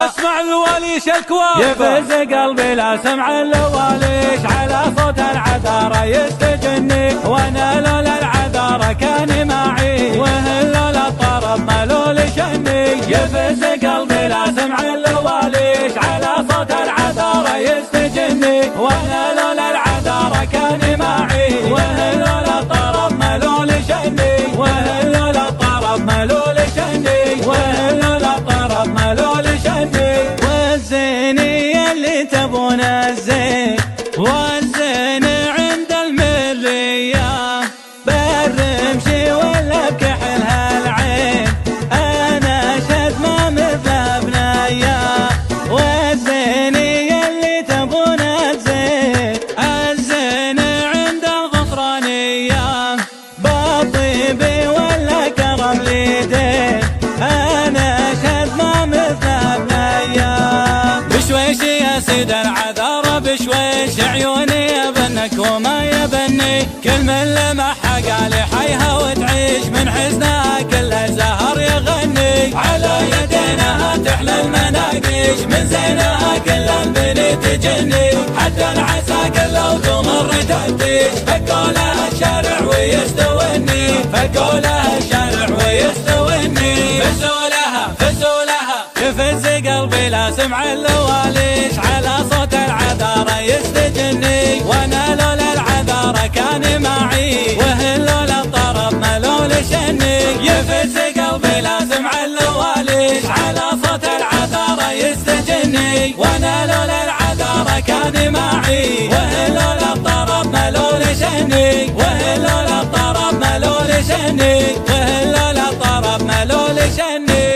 اسمع الوالي شكوى يفز قلبي لا سمع الواليش على صوت العذارى يستجني، وانا لولا العذارى كان معي وهل لولا الطرب ملول شني. يفز قلبي لا سمع الواليش على صوت العذارى يستجني، وانا لولا العذارى كان معي وهل لولا الطرب ملول شني، وهل لولا الطرب ملول شني، وهل لولا الطرب ملول شني. والزيني اللي تبون الزين والزين عند المرية بالرمشي ولا بكحل هالعين، انا شد ما مثل بنية. والزيني اللي تبون الزين الزين عند الغفرانية بالطيب ولا كرم ليدين، انا شد ما مثل بنية. بشويش يا سيد العذارى بشويش عيوني يبنك وما يبني، كل من لمحها قال حيها وتعيش من حزنها كل الزهر يغني. على يدينها تحلى المناقيش من زينها كل البني تجني، حتى العساكر لو تمر تفتيش فكوا لها الشارع ويستوني، فكوا لها الشارع ويستوني. فزوا لها فزوا لها يفز قلبي لا سمع الواليش على صوت العذارى يستجني، وانا لولا العذارى كان معي وهل لولا الطرب ملول شني. يفز قلبي لا سمع الواليش على صوت العذارى يستجني، وانا لولا العذارى كان معي وهل لولا الطرب ملول شني، وهل لولا الطرب ملول شني، وهل لولا الطرب ملول شني.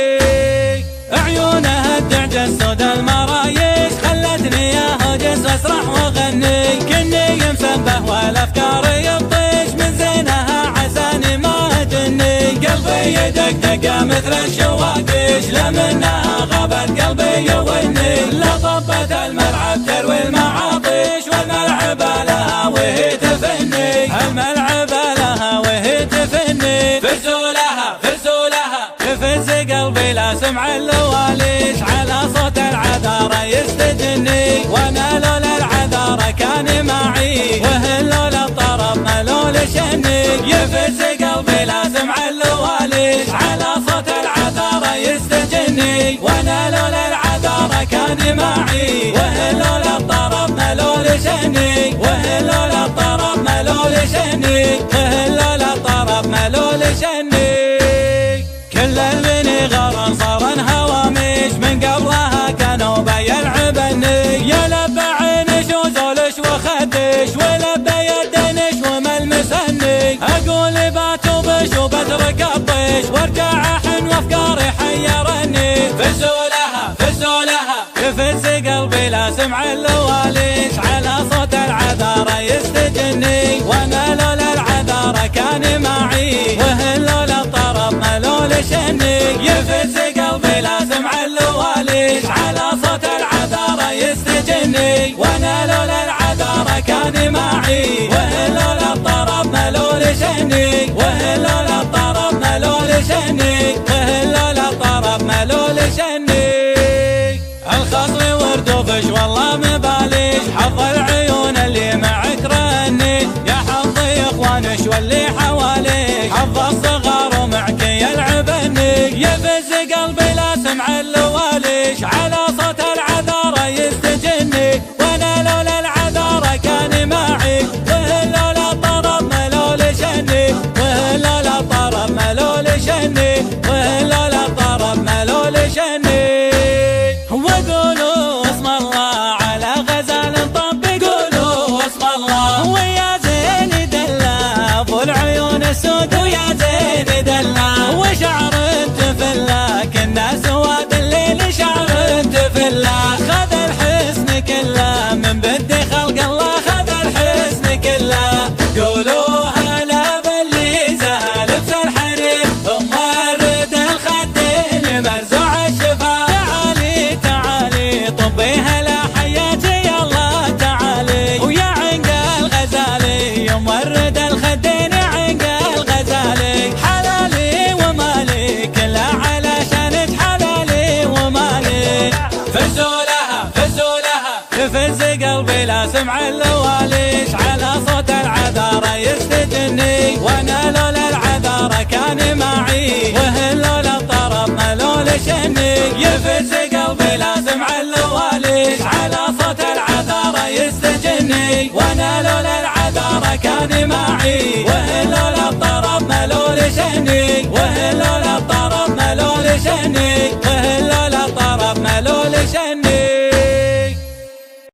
عيونها تعجز سود المرايش خلتني يا هوجس واسرح واغني، كني مسبه والافكار يطيش من زينها عساني ما جني. قلبي يدقدق مثل الشواكيش لمنها غابت قلبي يوني، لا طبت الملعب تروي المعاطيش والملعب لها وهي تفني، الملعب لها وهي تفني. فزوا لها فزوا لها يفز قلبي لا سمع الواليش على صوت العذارى يستجني، وانا لولا العذارى كان معي وهل لولا الطرب ملول شني. يفز قلبي لا سمع الواليش على صوت العذارى يستجني، وانا لولا العذارى كان معي وهل لولا الطرب ملول شني، وهل لولا الطرب ملول شني، وهل لولا الطرب ملول شني. كل البني غرا صار هواميش من قبلها كانوا بيلعبني، يلبى عينش وزولش وخدش ولبى يدنش وملمسني. اقول باتوبش وبترك الطيش وارجع احن وافكاري حيرني. فزوا لها فزوا لها يفز قلبي لا سمع الواليش على صوت العذارى يستجني، وانا لولا العذارى كان معي وهل لولا الطرب ملول شني. يفز قلبي لا سمع الواليش على صوت العذارى يستجني، وانا لولا العذارى كان معي وهل لولا الطرب ملول شني، وهل لولا الطرب ملول شني، وهل لولا الطرب ملول شني. الخصر ورد وفش والله مباليش حظ العيون اللي معك رني، يا حظي اخوانش واللي حواليش حظ الصغار ومعك يلعبني. يفز قلبي لا سمع الواليش على صوت العذارى يستجني، وانا لولا العذارى كان معي وهل لولا الطرب ملول شني، وهل لولا الطرب ملول شني، وهل لولا الطرب ملول شني. وقولوا اسم الله على غزال طب، قولوا اسم الله ويا زين دلا ابو العيون السود، ويا زين دلا وشعر تفلا كنا سواد الليل شعر تفلا. خذ الحسن كله من بدي خلق الله، خذ الحسن كله. قولوا هلا باللي زهل لبس الحرير ثم الرد الخدين مرزوع الشفا. تعالي تعالي يفز قلبي لا سمع اللواليش على صوت العذارى يستجني، وانا لولا العذارى كان معي وهن لولا الطرب ملول شني. يفز قلبي لا سمع اللواليش على صوت العذارى يستجني، وانا لولا العذارى كان معي وهن